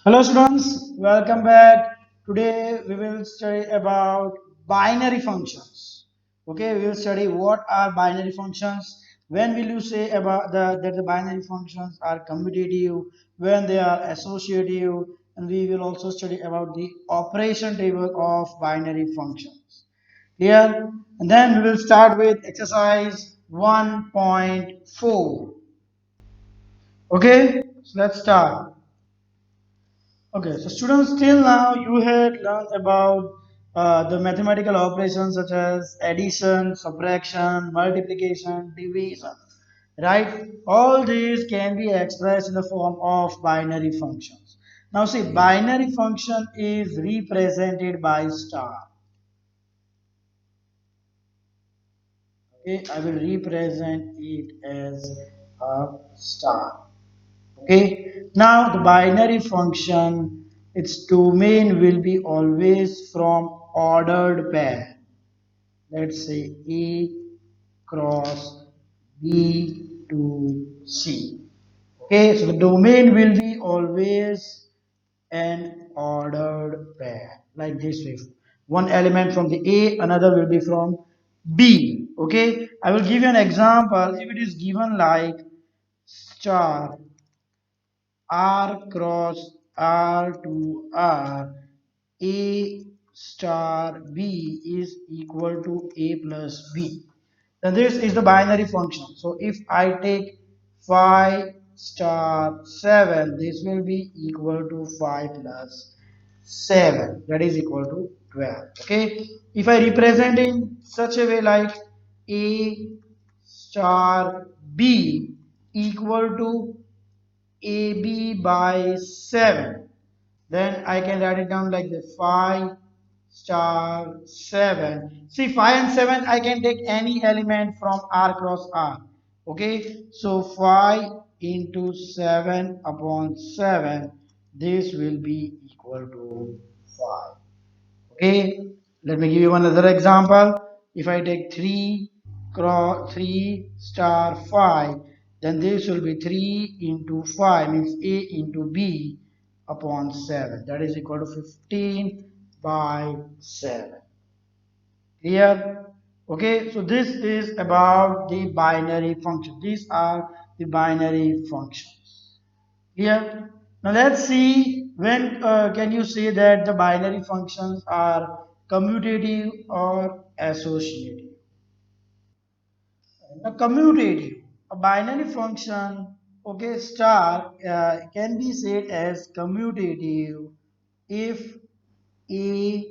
Hello students, welcome back. Today we will study about binary functions. Okay, we will study what are binary functions. When will you say about that the binary functions are commutative, when they are associative, and we will also study about the operation table of binary functions. Clear? And then we will start with exercise 1.4. Okay, so let's start. Okay, so students, till now you had learned about the mathematical operations such as addition, subtraction, multiplication, division, right? All these can be expressed in the form of binary functions. Now, see, binary function is represented by star. Okay, I will represent it as a star. Okay, now the binary function, its domain will be always from ordered pair. Let's say A cross B to C. Okay, so the domain will be always an ordered pair like this way. One element from the A, another will be from B. Okay, I will give you an example. If it is given like star R cross R to R, A star B is equal to A plus B. Then this is the binary function. So if I take 5 star 7, this will be equal to 5 plus 7. That is equal to 12. Okay. If I represent in such a way like A star B equal to AB by 7. Then I can write it down like the 5 star 7. See, 5 and 7, I can take any element from R cross R. Okay, so 5 into 7 upon 7, this will be equal to 5. Okay, let me give you another example. If I take 3 cross 3 star 5, then this will be 3 into 5 means A into B upon 7. That is equal to 15 by 7. Clear? Okay, so this is about the binary function. These are the binary functions. Clear? Now let's see when can you say that the binary functions are commutative or associative. Now commutative, a binary function, okay, star can be said as commutative if A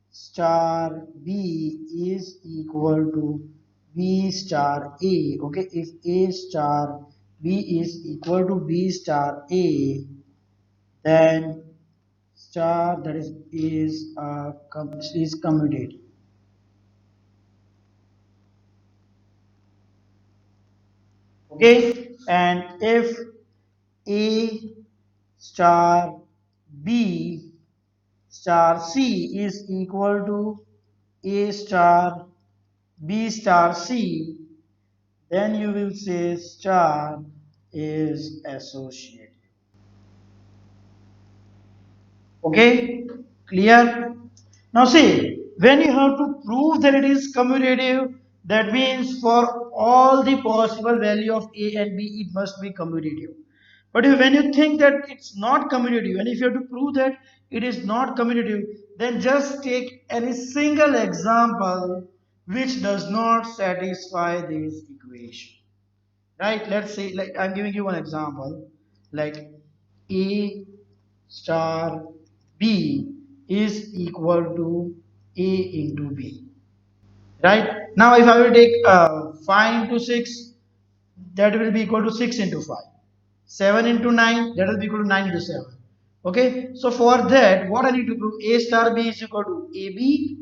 star B is equal to B star A. Okay, if A star B is equal to B star A, then star that is commutative. Okay, and if A star B star C is equal to A star B star C, then you will say star is associated. Okay, clear? Now see, when you have to prove that it is commutative, that means for all the possible value of A and B, it must be commutative. But when you think that it's not commutative, and if you have to prove that it is not commutative, then just take any single example which does not satisfy this equation. Right? Let's say, like I'm giving you one example, like A star B is equal to A into B. Right? Now, if I will take 5 into 6, that will be equal to 6 into 5. 7 into 9, that will be equal to 9 into 7. Okay? So, for that, what I need to prove? A star B is equal to AB,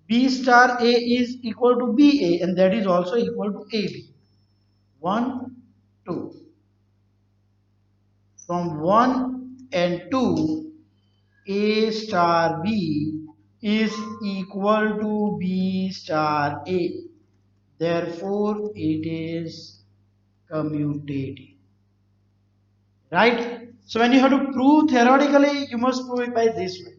B star A is equal to BA, and that is also equal to AB. 1, 2. From 1 and 2, A star B is equal to B star A. Therefore, it is commutative. Right? So when you have to prove theoretically, you must prove it by this way.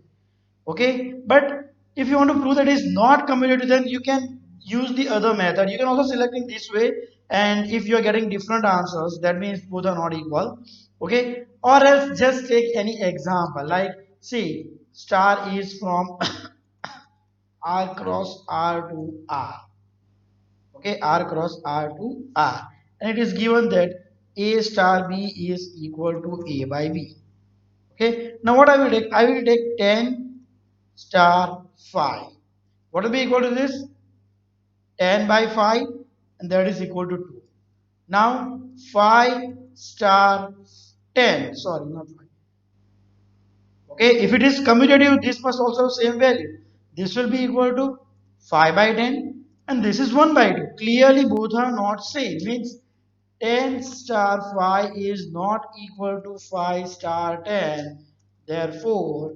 Okay, but if you want to prove that it is not commutative, then you can use the other method. You can also select in this way, and if you are getting different answers, that means both are not equal. Okay, or else just take any example, like see star is from r cross r to r. Okay, r cross r to r, and it is given that a star b is equal to a by b. Okay, now what I will take, I will take 10 star 5. What will be equal to this? 10 by 5, and that is equal to 2. Now 5 star 10, sorry, not 5. Okay, if it is commutative, this must also have same value. This will be equal to 5 by 10, and this is 1 by 2. Clearly both are not same, means 10 star 5 is not equal to 5 star 10. Therefore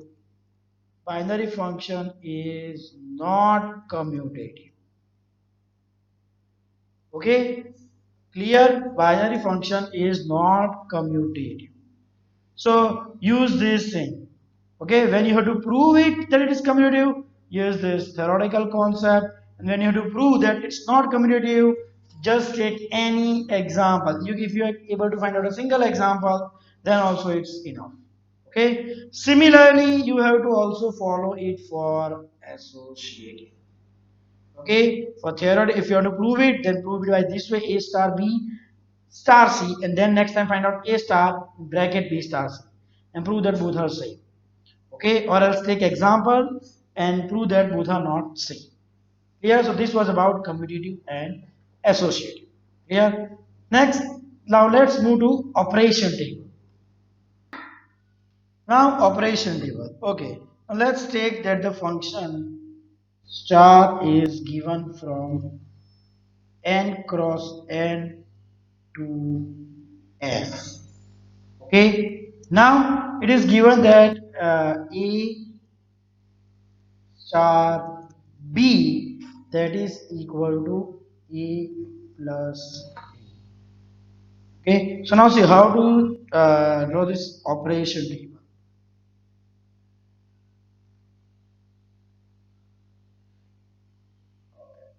binary function is not commutative. Okay, clear, binary function is not commutative. So use this thing. Okay, when you have to prove it that it is commutative, use this theoretical concept. And when you have to prove that it's not commutative, just take any example. If you are able to find out a single example, then also it's enough. Okay. Similarly, you have to also follow it for associative. Okay, for theory, if you want to prove it, then prove it by this way: a star b star c, and then next time find out a star bracket b star c, and prove that both are same. Okay, or else take example and prove that both are not same. Clear? So this was about commutative and associative. Clear? Next, now let's move to operation table. Now operation table. Okay, now let's take that the function star is given from n cross n to s. Okay, now it is given that a star b, that is equal to a plus b. Okay, so now see how to draw this operation table.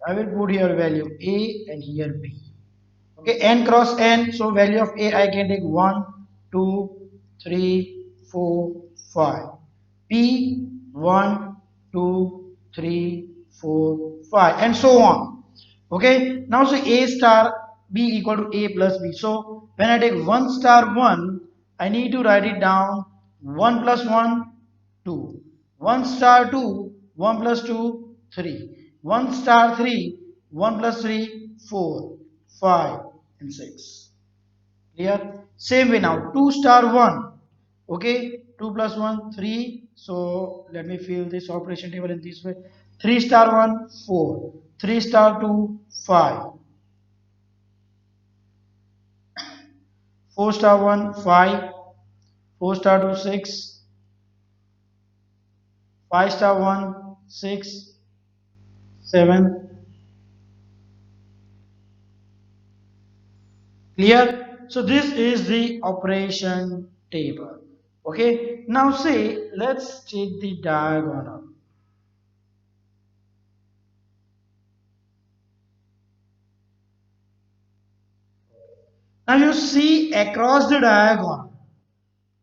I will put here value a and here b. Okay, n cross n, so value of a I can take 1, 2, 3, 4, 5. P 1, 2, 3, 4, 5, and so on. Okay, now so a star b equal to a plus b. So when I take 1 star 1, I need to write it down 1 plus 1, 2. 1 star 2, 1 plus 2, 3. 1 star 3, 1 plus 3, 4, 5, and 6. Clear? Same way now, 2 star 1. Okay, 2 plus 1, 3. So let me fill this operation table in this way. 3 star 1, 4. 3 star 2, 5. 4 star 1, 5. 4 star 2, 6. 5 star 1, 6. 7. Clear? So this is the operation table. Okay, now say let's take the diagonal. Now you see across the diagonal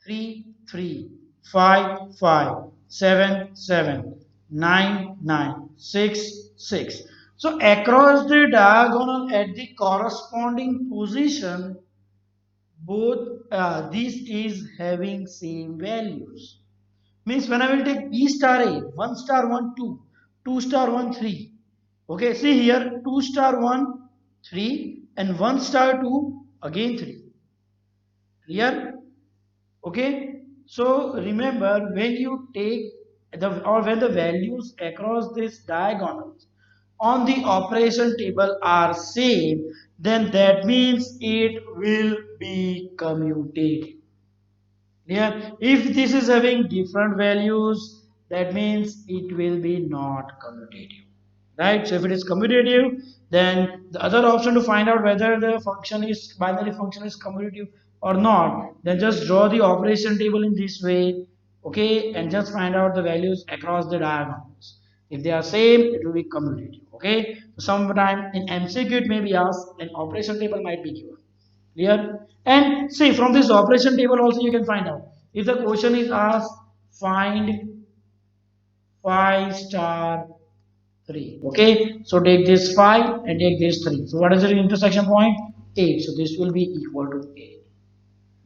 3, 3, 5, 5, 7, 7, 9, 9, 6, 6. So across the diagonal at the corresponding position, both this is having same values. Means when I will take B star A, 1 star 1, 2, 2 star 1, 3. Okay, see here 2 star 1, 3, and 1 star 2, again 3. Clear? Okay, so remember when you take the or when the values across this diagonals on the operation table are same, then that means it will be commutative. Yeah, if this is having different values, that means it will be not commutative. Right? So if it is commutative, then the other option to find out whether the function is binary function is commutative or not, then just draw the operation table in this way, okay, and just find out the values across the diagonals. If they are same, it will be cumulative. Okay, sometime in MCQ it may be asked, an operation table might be given. Clear? And see, from this operation table also you can find out if the question is asked, find 5 star 3. Okay, so take this 5 and take this 3. So what is the intersection point? 8. So this will be equal to 8.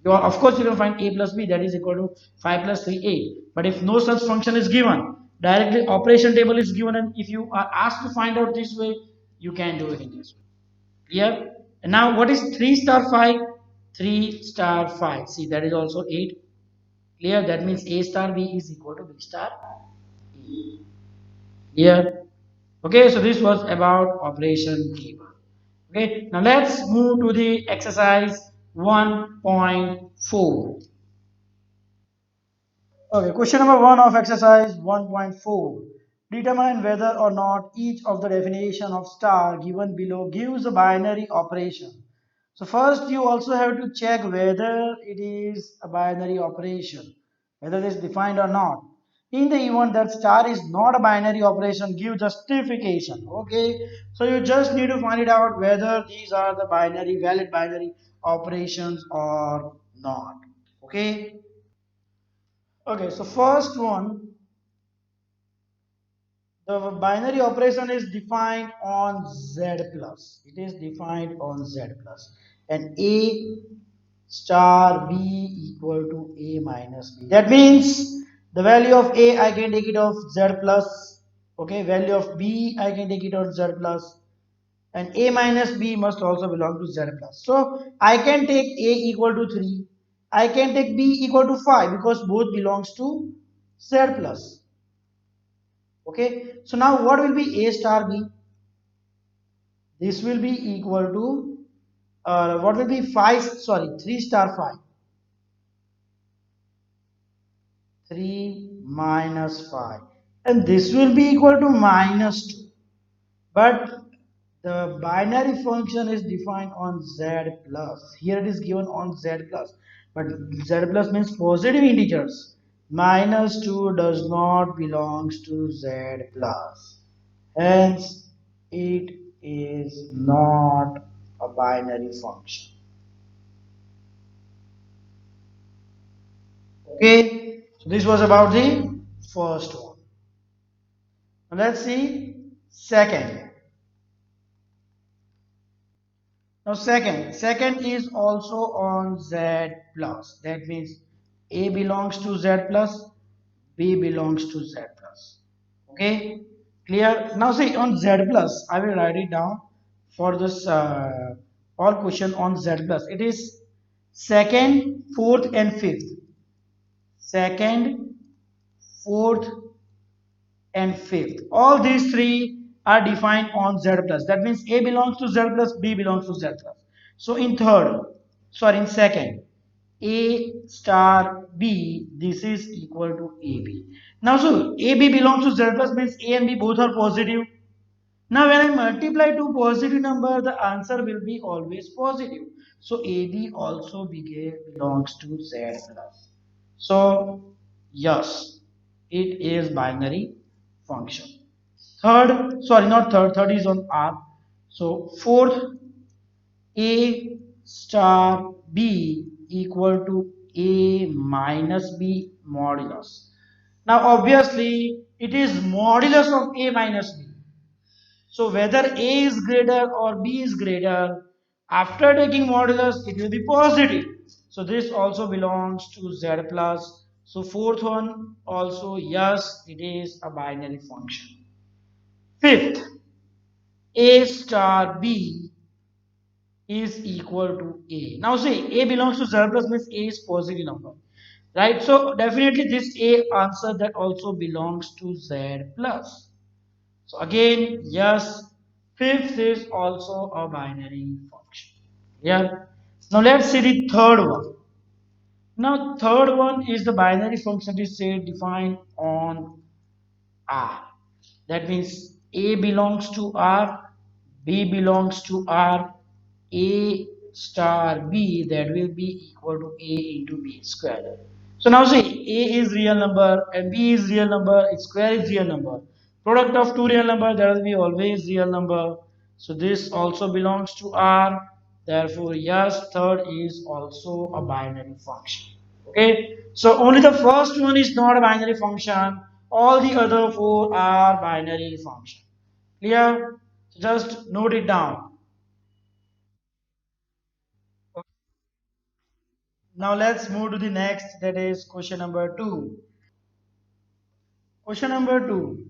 Of course, you can find a plus b, that is equal to 5 plus 3, 8. But if no such function is given, directly operation table is given, and if you are asked to find out this way, you can do it in this way. Clear? And now what is 3 star 5? 3 star 5. See, that is also 8. Clear? That means a star b is equal to b star e. Clear? Okay, so this was about operation table. Okay, now let's move to the exercise 1.4. Okay, question number 1 of exercise 1.4. Determine whether or not each of the definition of star given below gives a binary operation. So first you also have to check whether it is a binary operation, whether it is defined or not. In the event that star is not a binary operation, give justification. Okay, so you just need to find it out whether these are the binary, valid binary operations or not. Okay. Okay, so first one, the binary operation is defined on Z plus. It is defined on Z plus. And A star B equal to A minus B. That means the value of A I can take it of Z plus. Okay, value of B I can take it on Z plus. And A minus B must also belong to Z plus. So I can take A equal to 3. I can take B equal to 5 because both belongs to Z plus. Okay, so now what will be A star B? This will be equal to what will be 5, sorry, 3 star 5. 3 minus 5. And this will be equal to minus 2. But the binary function is defined on Z plus. Here it is given on Z plus. But Z plus means positive integers. Minus 2 does not belongs to Z plus. Hence, it is not a binary function. Okay, so this was about the first one. Now let's see second. Now second is also on Z plus. That means A belongs to Z plus, B belongs to Z plus. Okay, clear? Now see on Z plus, I will write it down for this all question on Z plus. It is second, fourth, and fifth. Second, fourth, and fifth. All these three are defined on Z plus. That means A belongs to Z plus, B belongs to Z plus. So in third, sorry, in second, A star B, this is equal to AB. Now, so AB belongs to Z plus means A and B both are positive. Now, when I multiply two positive number, the answer will be always positive. So AB also belongs to Z plus. So yes, it is binary function. Third, sorry, not third, third is on R. So fourth, A star B equal to A minus B modulus. Now obviously it is modulus of A minus B. So whether A is greater or B is greater, after taking modulus, it will be positive. So this also belongs to Z plus. So fourth one also, yes, it is a binary function. Fifth, A star B is equal to A. Now see, A belongs to Z plus means A is positive number. Right? So definitely this A answer that also belongs to Z plus. So again, yes, fifth is also a binary function. Yeah. Now let's see the third one. Now third one is the binary function is say defined on R. That means A belongs to R, B belongs to R, A star b, that will be equal to a into b square. So now see, a is real number and b is real number, its square is real number. Product of two real number, that will be always real number. So this also belongs to R. Therefore, yes, third is also a binary function. Okay, so only the first one is not a binary function. All the other four are binary function. Clear? Just note it down. Now let's move to the next, that is question number 2. Question number 2.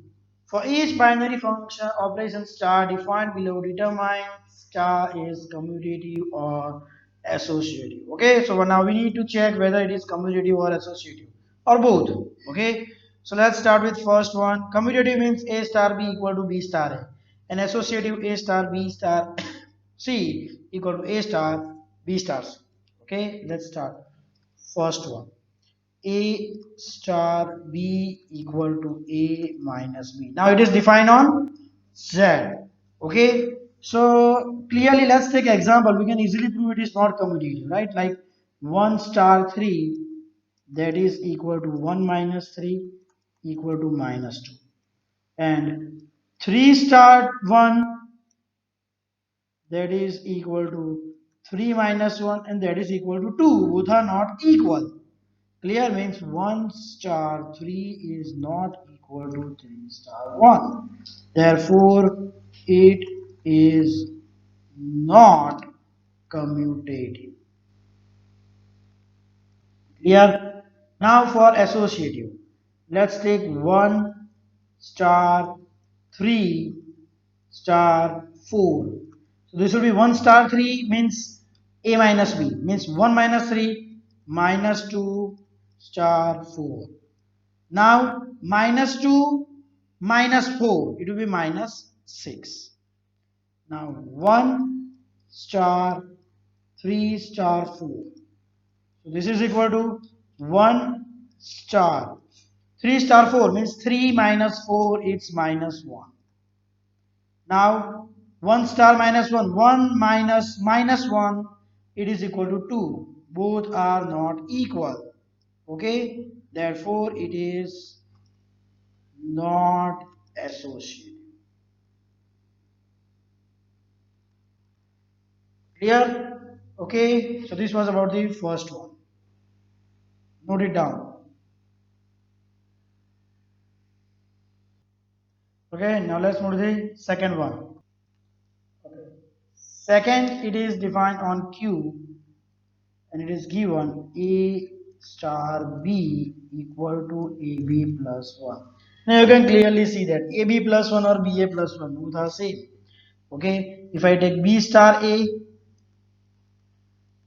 For each binary function operation star defined below, determine star is commutative or associative. Okay, so now we need to check whether it is commutative or associative or both. Okay, so let's start with first one. Commutative means A star B equal to B star A, and associative A star B star C equal to A star B star C. Okay, let's start. First one. A star B equal to A minus B. Now it is defined on Z. Okay. So clearly, let's take example. We can easily prove it is not commutative, right? Like 1 star 3, that is equal to 1 minus 3 equal to minus 2. And 3 star 1, that is equal to 3 minus 1, and that is equal to 2. Both are not equal. Clear means 1 star 3 is not equal to 3 star 1. Therefore, it is not commutative. Clear? Now for associative. Let's take 1 star 3 star 4. So this will be 1 star 3 means A minus B, means 1 minus 3 minus 2 star 4. Now minus 2 minus 4, it will be minus 6. Now 1 star 3 star 4. So this is equal to 1 star 3 star 4 means 3 minus 4, it's minus 1. Now 1 star minus 1, 1 minus minus 1, it is equal to 2. Both are not equal. Okay, therefore it is not associated. Clear? Okay, so this was about the first one. Note it down. Okay, now let's move to the second one. Okay. Second, it is defined on Q and it is given A star B equal to AB plus 1. Now you can clearly see that AB plus 1 or BA plus 1 both are same. Okay, if I take B star A,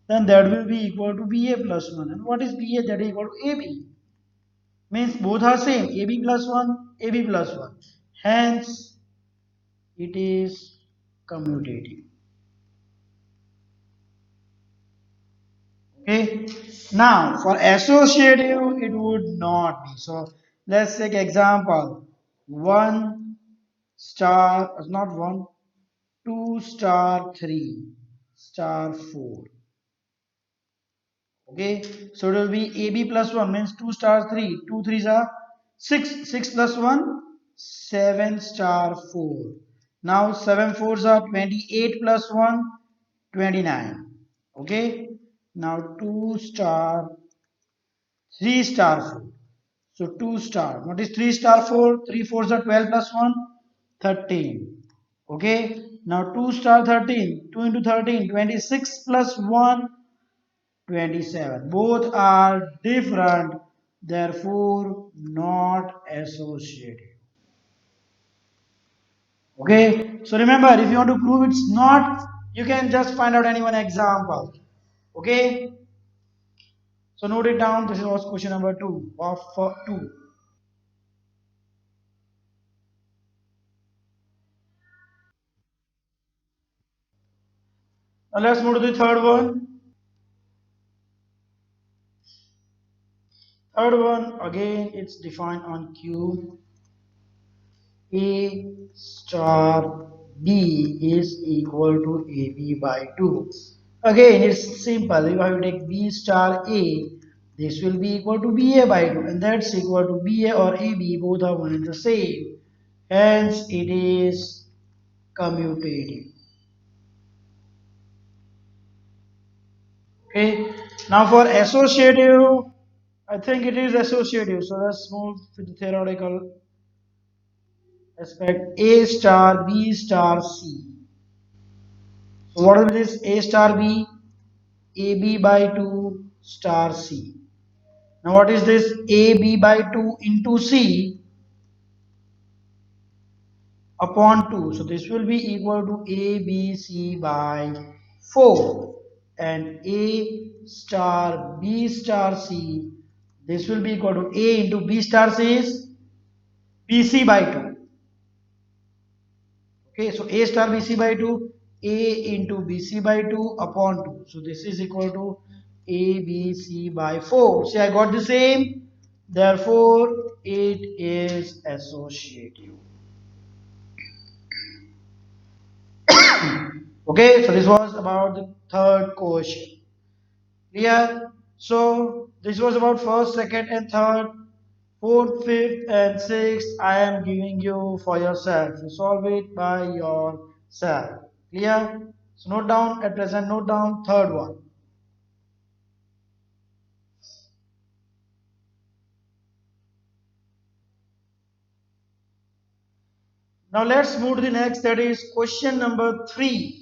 then that will be equal to BA plus 1. And what is BA? That is equal to AB. Means both are same, AB plus 1, AB plus 1. Hence, it is commutative. Okay. Now, for associative, it would not be. So, let's take example. 1 star, not 1, 2 star 3 star 4. Okay, so it will be AB plus 1 means 2 star 3, 2 3s are 6, 6 plus 1, 7 star 4. Now 7 fours are 28 plus 1, 29. Okay, now 2 star 3 star 4. So 2 star, what is 3 star 4? 3 fours are 12 plus 1, 13. Okay, now 2 star 13, 2 into 13, 26 plus 1, 27. Both are different, therefore not associated. Okay, so remember, if you want to prove it's not, you can just find out any one example. Okay, so note it down. This was question number 2 of 2. Now let's move to the third one. Third one, again, it's defined on Q. A star B is equal to AB by 2. Again, it's simple. If I take B star A, this will be equal to BA by 2, and that's equal to BA or AB, both are one and the same. Hence, it is commutative. Okay. Now for associative, I think it is associative. So let's move to the theoretical aspect. A star B star C. So what is this? A star B? AB by 2 star C. Now what is this? AB by 2 into C upon 2. So this will be equal to ABC by 4. And A star B star C, this will be equal to A into B star C is BC by 2. Okay, so A star BC by 2, A into BC by 2 upon 2. So this is equal to ABC by 4. See, I got the same. Therefore, it is associative. Okay, so this was about the third question. Clear? So this was about first, second, and third, fourth, fifth, and sixth. I am giving you for yourself. You solve it by yourself. Clear? So note down at present. Note down third one. Now let's move to the next. That is question number three.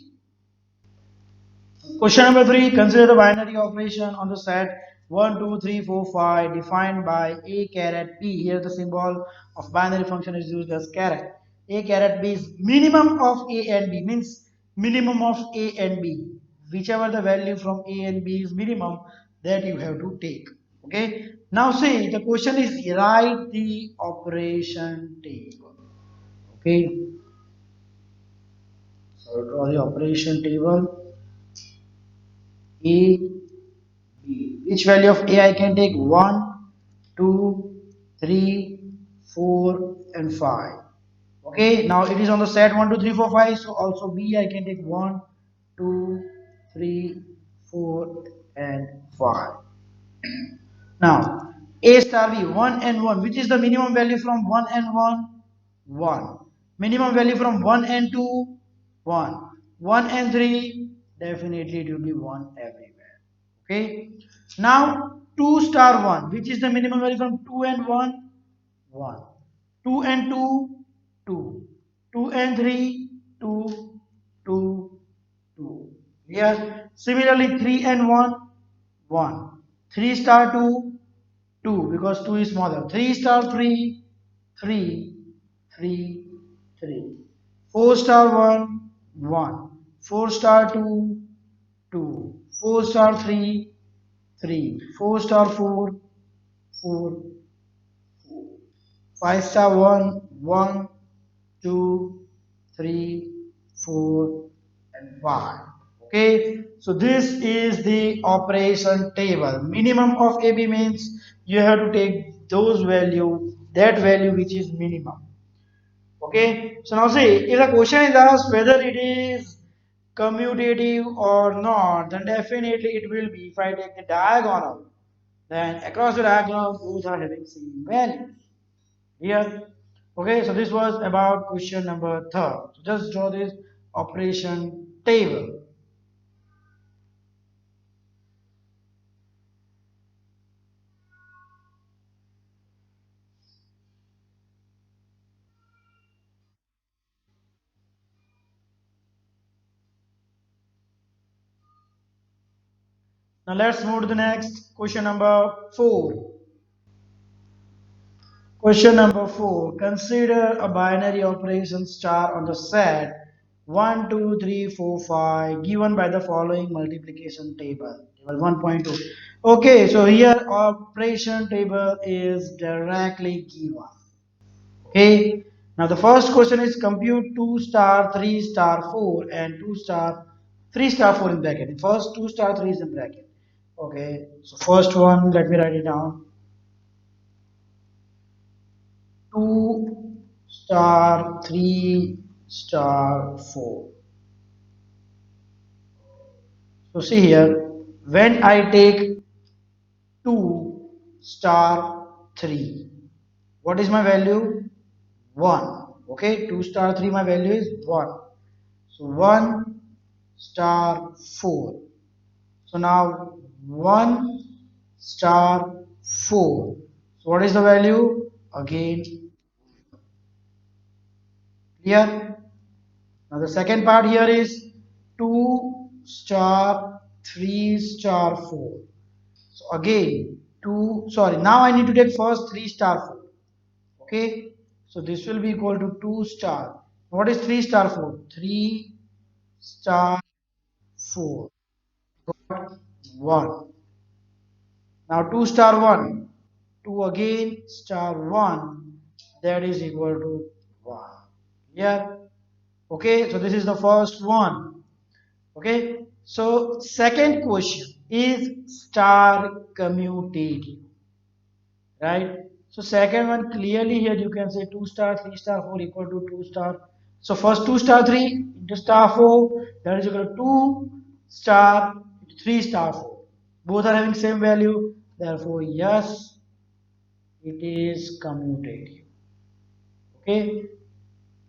Question number three, consider the binary operation on the set 1, 2, 3, 4, 5 defined by a caret b. Here the symbol of binary function is used as caret. A caret b is minimum of a and b, means minimum of a and b. Whichever the value from a and b is minimum, that you have to take. Okay. Now see, the question is write the operation table. Okay. So draw the operation table. A B. Which value of A I can take? 1, 2, 3, 4, and 5. Okay, now it is on the set 1, 2, 3, 4, 5. So also B I can take 1, 2, 3, 4, and 5. Now A star B 1 and 1. Which is the minimum value from 1 and 1? 1. Minimum value from 1 and 2? 1. 1 and 3? Definitely it will be 1 everywhere. Okay. Now 2 star 1. Which is the minimum value from 2 and 1? 1. 2 and 2? 2. 2 and 3? 2. 2. 2. Here. Similarly 3 and 1? 1. 3 star 2? 2 because 2 is smaller. 3 star 3? 3. 3. 3. 4 star 1? 1. 4 star 2? 2. 4 star 3? 3. 4 star 4? 4. 5 star 1? 1, 2, 3, 4, and 5. Okay, so this is the operation table. Minimum of AB means you have to take those value, that value which is minimum. Okay, so now see, if the question is asked whether it is commutative or not, then definitely it will be. If I take the diagonal, then across the diagonal both are having same value. Here, okay, so this was about question number third. So just draw this operation table. Now let's move to the next question number four. Question number four. Consider a binary operation star on the set 1, 2, 3, 4, 5 given by the following multiplication table. Table 1.2. Okay, so here operation table is directly given. Okay. Now the first question is compute 2 star 3 star 4 and 2 star 3 star 4 in bracket. First 2 star 3 is in bracket. Okay. So first one, let me write it down. 2 star 3 star 4. So see here, when I take 2 star 3, what is my value? 1. Okay, 2 star 3, my value is 1. So 1 star 4. So now 1 star 4. So what is the value? Again, clear? Now the second part here is 2 star 3 star 4. So again, 2, sorry, now I need to take first 3 star 4. Okay, so this will be equal to 2 star. What is 3 star 4? 3 star 4. Got 1. Now 2 star 1. 2 again star 1. That is equal to 1. Yeah. Okay, so this is the first one. Okay, so second question is star commutative, right? So second one clearly here you can say 2 star 3 star 4 equal to 2 star. So first 2 star 3 into star 4, that is equal to 2 star into 3 star 4. Both are having same value, therefore yes, it is commutative. Okay,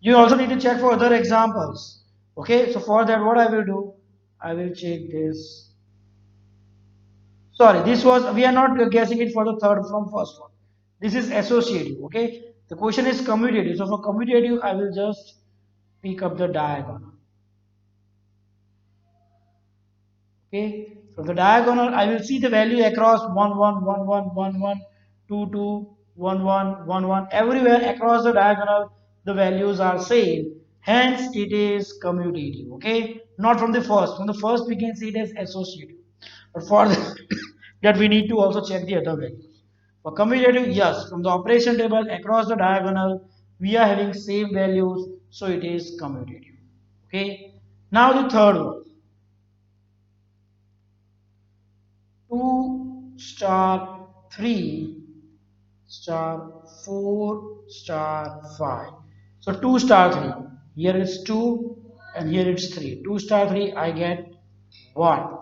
you also need to check for other examples. Okay, so for that what I will do, I will check this. Sorry, this was, we are not guessing it for the third from first one. This is associative. Okay, the question is commutative, so for commutative I will just pick up the diagonal. Okay, from the diagonal I will see the value across 1 1 1 1 1 1 2 2 1 1 1 1, everywhere across the diagonal the values are same, hence it is commutative. Okay, not from the first. From the first we can see it as associative, but for that we need to also check the other values. For commutative, yes, from the operation table across the diagonal we are having same values, so it is commutative. Okay, now the third one, 2 star 3 star 4 star 5. So 2 star 3. Here it's 2 and here it's 3. 2 star 3 I get 1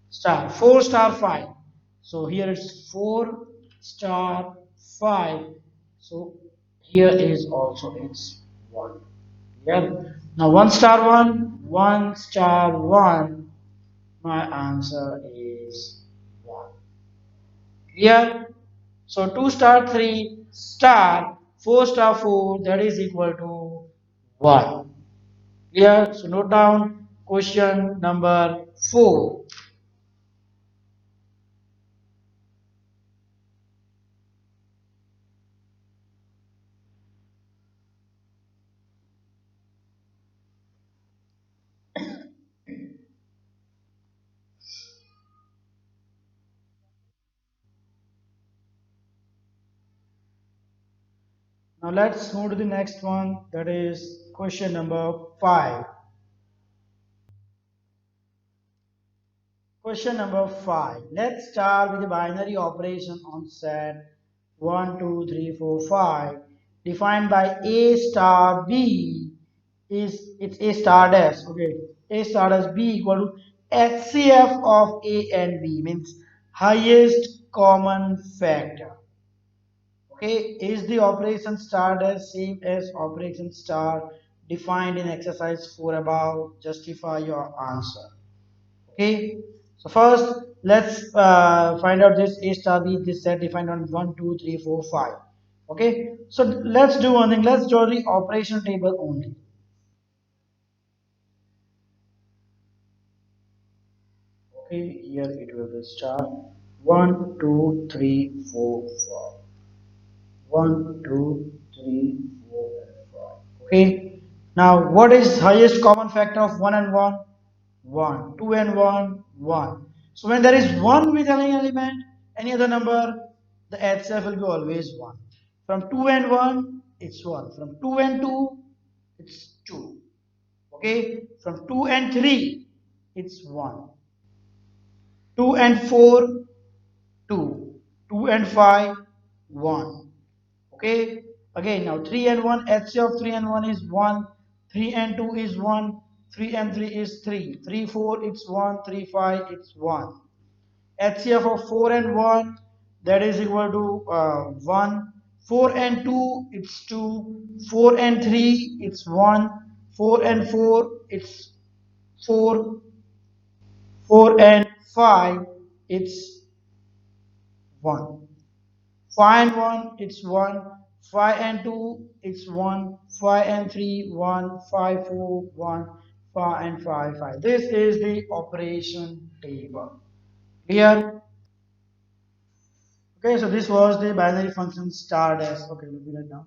star. 4 star 5. So here it's 4 star 5. So here is also it's 1. Yeah. Now 1 star 1, 1 star 1. My answer is 1. Here, so 2 star 3 star 4 star 4, that is equal to 1. Clear? So note down question number 4. Now let's move to the next one, that is question number 5. Question number 5. Let's start with the binary operation on set 1, 2, 3, 4, 5, defined by A star B is, it's A star dash. Okay, A star dash B equal to HCF of A and B, means highest common factor. Okay, is the operation star dash same as operation star defined in exercise 4 above? Justify your answer. Okay, so first let's find out this A star B, this set defined on 1 2 3 4 5. Okay, so let's do one thing, let's draw the operation table only. Okay, here it will be star 1 2 3 4 5, 1 2 3 4 and 5. Okay, now what is highest common factor of 1 and 1? 1. 2 and 1, 1. So when there is 1 with any element, any other number, the HCF will be always 1. From 2 and 1, it's 1. From 2 and 2, it's 2. Okay, from 2 and 3, it's 1. 2 and 4, 2. 2 and 5, 1. Okay, again now 3 and 1, HCF of 3 and 1 is 1. 3 and 2 is 1. 3 and 3 is 3. 3, 4, it's 1. 3, 5, it's 1. HCF of 4 and 1, that is equal to 1. 4 and 2, it's 2. 4 and 3, it's 1. 4 and 4, it's 4. 4 and 5, it's 1. 5 and 1, it's 1. 5 and 2, it's 1. 5 and 3, 1. 5, 4, 1. 5 and 5, 5. This is the operation table. Clear? Okay, so this was the binary function star dash. Okay, let me write down.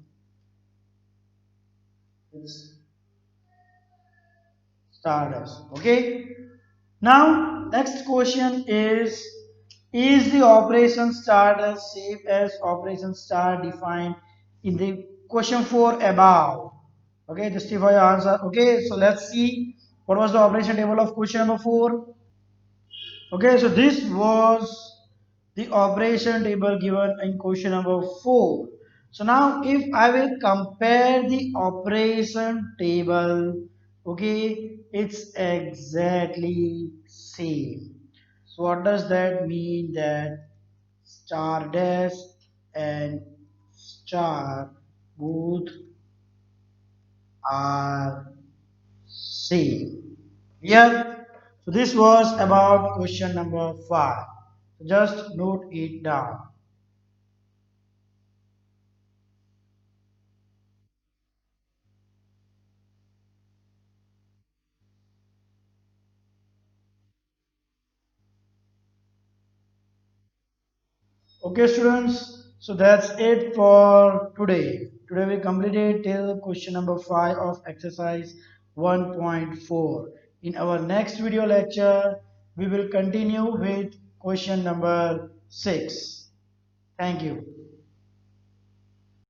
It's star dash. Okay. Now, next question is the operation star dash same as operation star defined in the question 4 above? Okay, justify your answer. Okay, so let's see what was the operation table of question number 4. Okay, so this was the operation table given in question number 4. So now if I will compare the operation table, okay, it's exactly same. So what does that mean? That star dash and star both are same. Here, so this was about question number 5. So just note it down. Okay, students. So that's it for today. Today we completed till question number 5 of exercise 1.4. In our next video lecture, we will continue with question number 6. Thank you.